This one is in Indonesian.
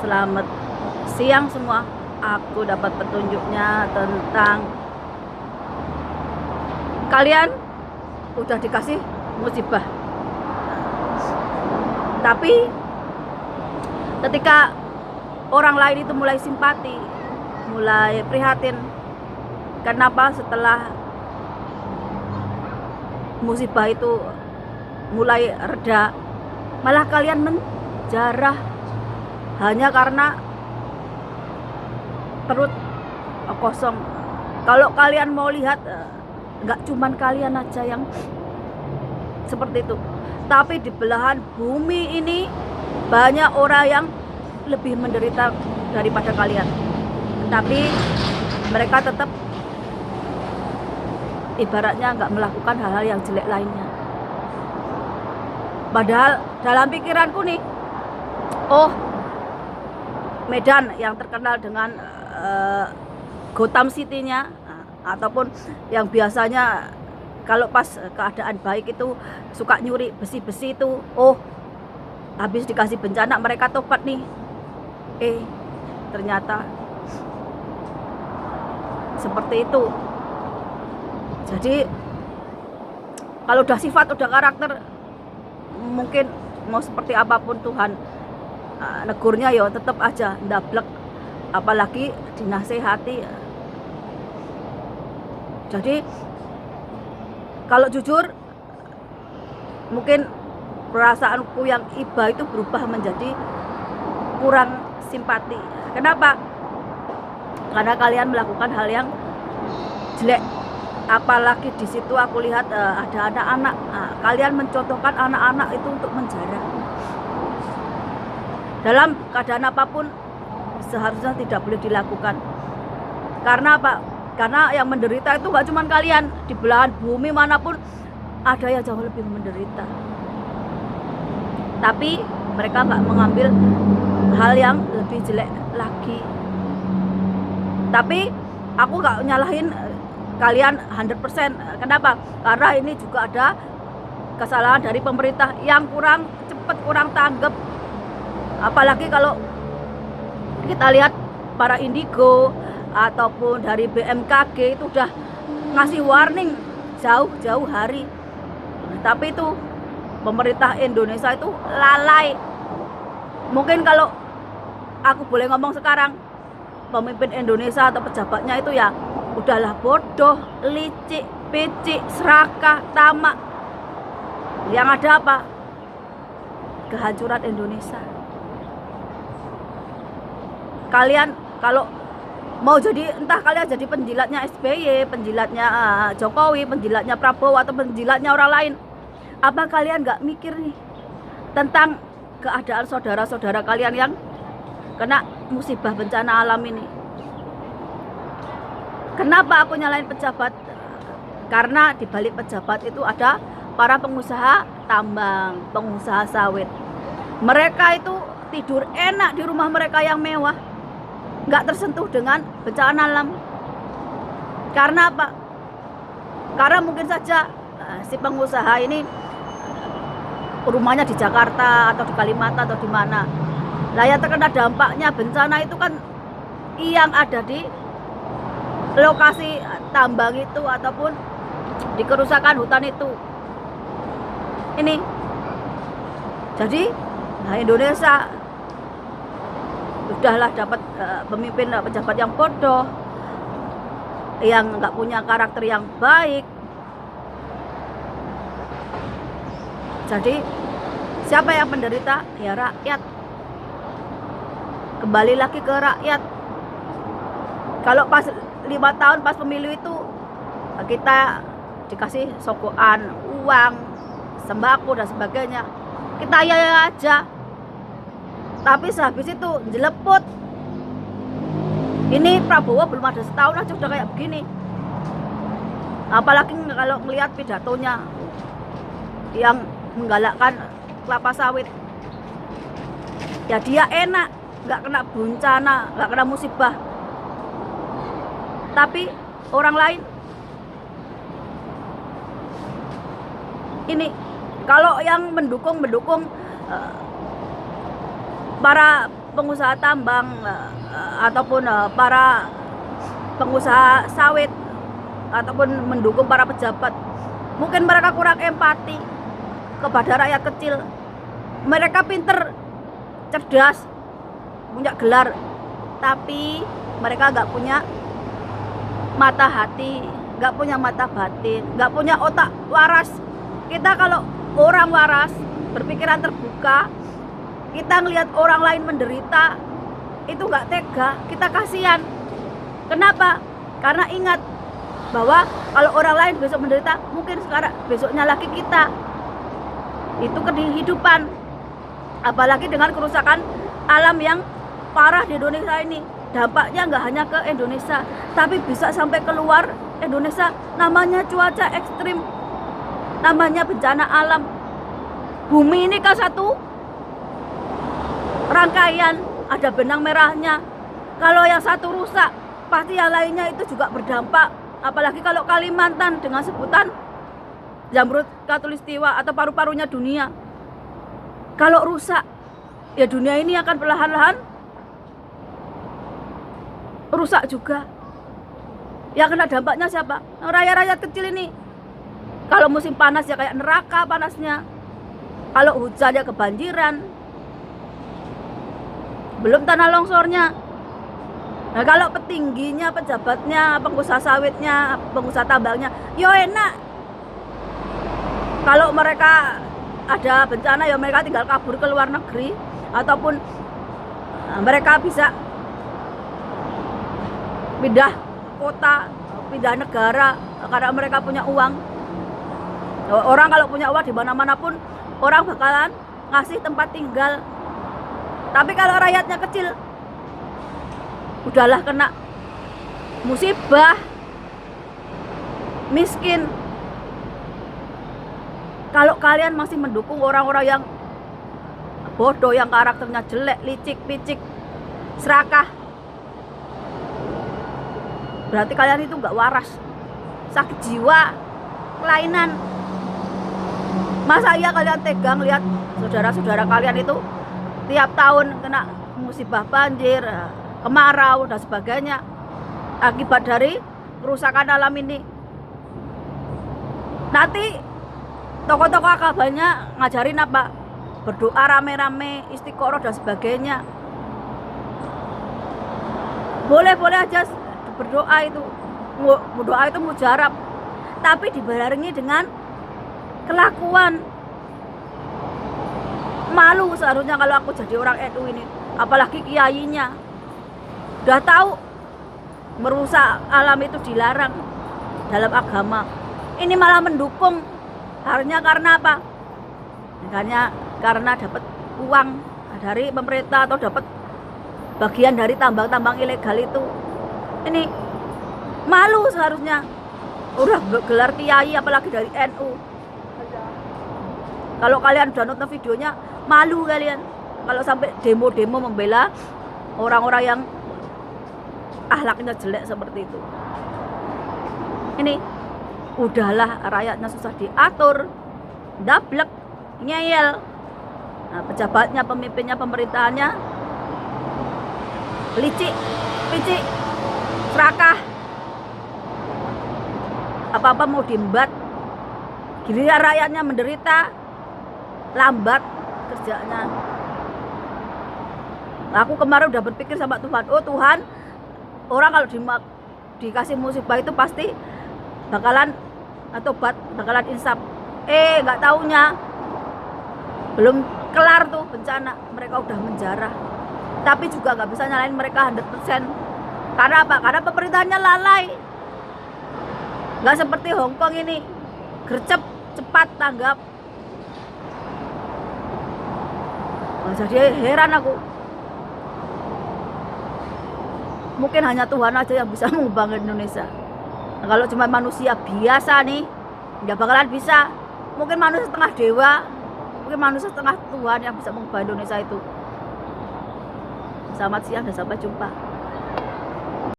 Selamat siang semua. Aku dapat petunjuknya tentang kalian udah dikasih musibah. Tapi ketika orang lain itu mulai simpati, mulai prihatin, kenapa setelah musibah itu mulai reda, malah kalian menjarah hanya karena perut kosong. Kalau kalian mau lihat, nggak cuman kalian aja yang seperti itu, tapi di belahan bumi ini banyak orang yang lebih menderita daripada kalian, tapi mereka tetap ibaratnya nggak melakukan hal-hal yang jelek lainnya. Padahal dalam pikiranku nih, oh, Medan yang terkenal dengan Gotham City-nya, ataupun yang biasanya kalau pas keadaan baik itu suka nyuri besi-besi itu, oh, habis dikasih bencana mereka tobat nih. Ternyata seperti itu. Jadi kalau udah sifat, udah karakter, mungkin mau seperti apapun Tuhan negurnya ya tetap aja ndablek, apalagi dinasehati. Jadi kalau jujur, mungkin perasaanku yang iba itu berubah menjadi kurang simpati. Kenapa? Karena kalian melakukan hal yang jelek. Apalagi di situ aku lihat ada anak-anak. Kalian mencontohkan anak-anak itu untuk menjarah. Dalam keadaan apapun seharusnya tidak boleh dilakukan. Karena apa? Karena yang menderita itu gak cuma kalian. Di belahan bumi manapun ada yang jauh lebih menderita. Tapi mereka gak mengambil hal yang lebih jelek lagi. Tapi aku gak nyalahin kalian 100%. Kenapa? Karena ini juga ada kesalahan dari pemerintah yang kurang cepat, kurang tanggap. Apalagi kalau kita lihat para indigo ataupun dari BMKG itu udah ngasih warning jauh-jauh hari. Tapi itu pemerintah Indonesia itu lalai. Mungkin kalau aku boleh ngomong sekarang, pemimpin Indonesia atau pejabatnya itu ya udahlah bodoh, licik, picik, serakah, tamak. Yang ada apa? Kehancuran Indonesia. Kalian kalau mau jadi, entah kalian jadi penjilatnya SBY, penjilatnya Jokowi, penjilatnya Prabowo, atau penjilatnya orang lain, apa kalian nggak mikir nih tentang keadaan saudara-saudara kalian yang kena musibah bencana alam ini? Kenapa aku nyalain pejabat? Karena di balik pejabat itu ada para pengusaha tambang, pengusaha sawit. Mereka itu tidur enak di rumah mereka yang mewah, nggak tersentuh dengan bencana alam. Karena apa? Karena mungkin saja si pengusaha ini rumahnya di Jakarta atau di Kalimantan atau di mana. Lah yang terkena dampaknya bencana itu kan yang ada di lokasi tambang itu ataupun di kerusakan hutan itu. Ini jadi Indonesia udahlah dapat pemimpin pejabat yang bodoh, yang nggak punya karakter yang baik. Jadi siapa yang menderita? Ya rakyat. Kembali lagi ke rakyat. Kalau pas 5 tahun pas pemilu itu kita dikasih sogokan uang, sembako dan sebagainya, kita ya aja. Tapi sehabis itu jeleput. Ini Prabowo belum ada setahun aja udah kayak begini. Apalagi kalau melihat pidatonya yang menggalakkan kelapa sawit, ya dia enak, nggak kena bencana, nggak kena musibah. Tapi orang lain ini, kalau yang mendukung para pengusaha tambang ataupun para pengusaha sawit ataupun mendukung para pejabat, mungkin mereka kurang empati kepada rakyat kecil. Mereka pinter, cerdas, punya gelar, tapi mereka gak punya mata hati, gak punya mata batin, gak punya otak waras. Kita kalau orang waras, berpikiran terbuka, kita ngelihat orang lain menderita, itu gak tega, kita kasihan. Kenapa? Karena ingat bahwa kalau orang lain besok menderita, mungkin sekarang besoknya lagi kita. Itu kehidupan. Apalagi dengan kerusakan alam yang parah di Indonesia ini. Dampaknya nggak hanya ke Indonesia, tapi bisa sampai keluar Indonesia. Namanya cuaca ekstrim, namanya bencana alam. Bumi ini kan satu rangkaian, ada benang merahnya. Kalau yang satu rusak, pasti yang lainnya itu juga berdampak. Apalagi kalau Kalimantan dengan sebutan Zamrud Khatulistiwa atau paru-parunya dunia. Kalau rusak, ya dunia ini akan perlahan-lahan rusak juga. Yang kena dampaknya siapa? Rakyat-rakyat kecil ini. Kalau musim panas ya kayak neraka panasnya. Kalau hujan ya kebanjiran. Belum tanah longsornya. Nah, kalau petingginya, pejabatnya, pengusaha sawitnya, pengusaha tambangnya, yo enak. Kalau mereka ada bencana ya mereka tinggal kabur ke luar negeri, ataupun mereka bisa pindah kota, pindah negara karena mereka punya uang. Orang kalau punya uang di mana-mana pun orang bakalan ngasih tempat tinggal. Tapi kalau rakyatnya kecil, udahlah kena musibah, miskin. Kalau kalian masih mendukung orang-orang yang bodoh, yang karakternya jelek, licik, picik, serakah, berarti kalian itu nggak waras, sakit jiwa, kelainan. Masa iya kalian tegang lihat saudara-saudara kalian itu tiap tahun kena musibah banjir, kemarau dan sebagainya akibat dari kerusakan alam ini. Nanti tokoh-tokoh agamanya ngajarin apa? Berdoa rame-rame, istiqoroh dan sebagainya. Boleh-boleh aja berdoa itu. Doa itu mujarab, tapi dibarengi dengan kelakuan. Malu seharusnya kalau aku jadi orang NU ini, apalagi kiainya. Udah tahu merusak alam itu dilarang dalam agama, ini malah mendukung. Harusnya karena apa? Karena dapat uang dari pemerintah atau dapat bagian dari tambang-tambang ilegal itu. Ini malu seharusnya. Udah gelar kiai apalagi dari NU. Kalau kalian udah nonton videonya, malu kalian kalau sampai demo-demo membela orang-orang yang akhlaknya jelek seperti itu. Ini udahlah, rakyatnya susah diatur, dablek, ngeyel. Nah, pejabatnya, pemimpinnya, pemerintahannya licik, picik, serakah. Apa-apa mau diembat. Giliran rakyatnya menderita, lambat kerjanya. Aku kemarin udah berpikir sama Tuhan, oh Tuhan, orang kalau dikasih musibah itu pasti bakalan tobat, bakalan insaf. Nggak taunya belum kelar tuh bencana, mereka udah menjarah. Tapi juga nggak bisa nyalain mereka 100%. Karena apa? Karena pemerintahnya lalai. Nggak seperti Hong Kong ini, gercep, cepat tanggap. Jadi heran aku. Mungkin hanya Tuhan aja yang bisa mengubah Indonesia. Nah, kalau cuma manusia biasa nih, nggak bakalan bisa. Mungkin manusia setengah dewa, mungkin manusia setengah Tuhan yang bisa mengubah Indonesia itu. Selamat siang dan sampai jumpa.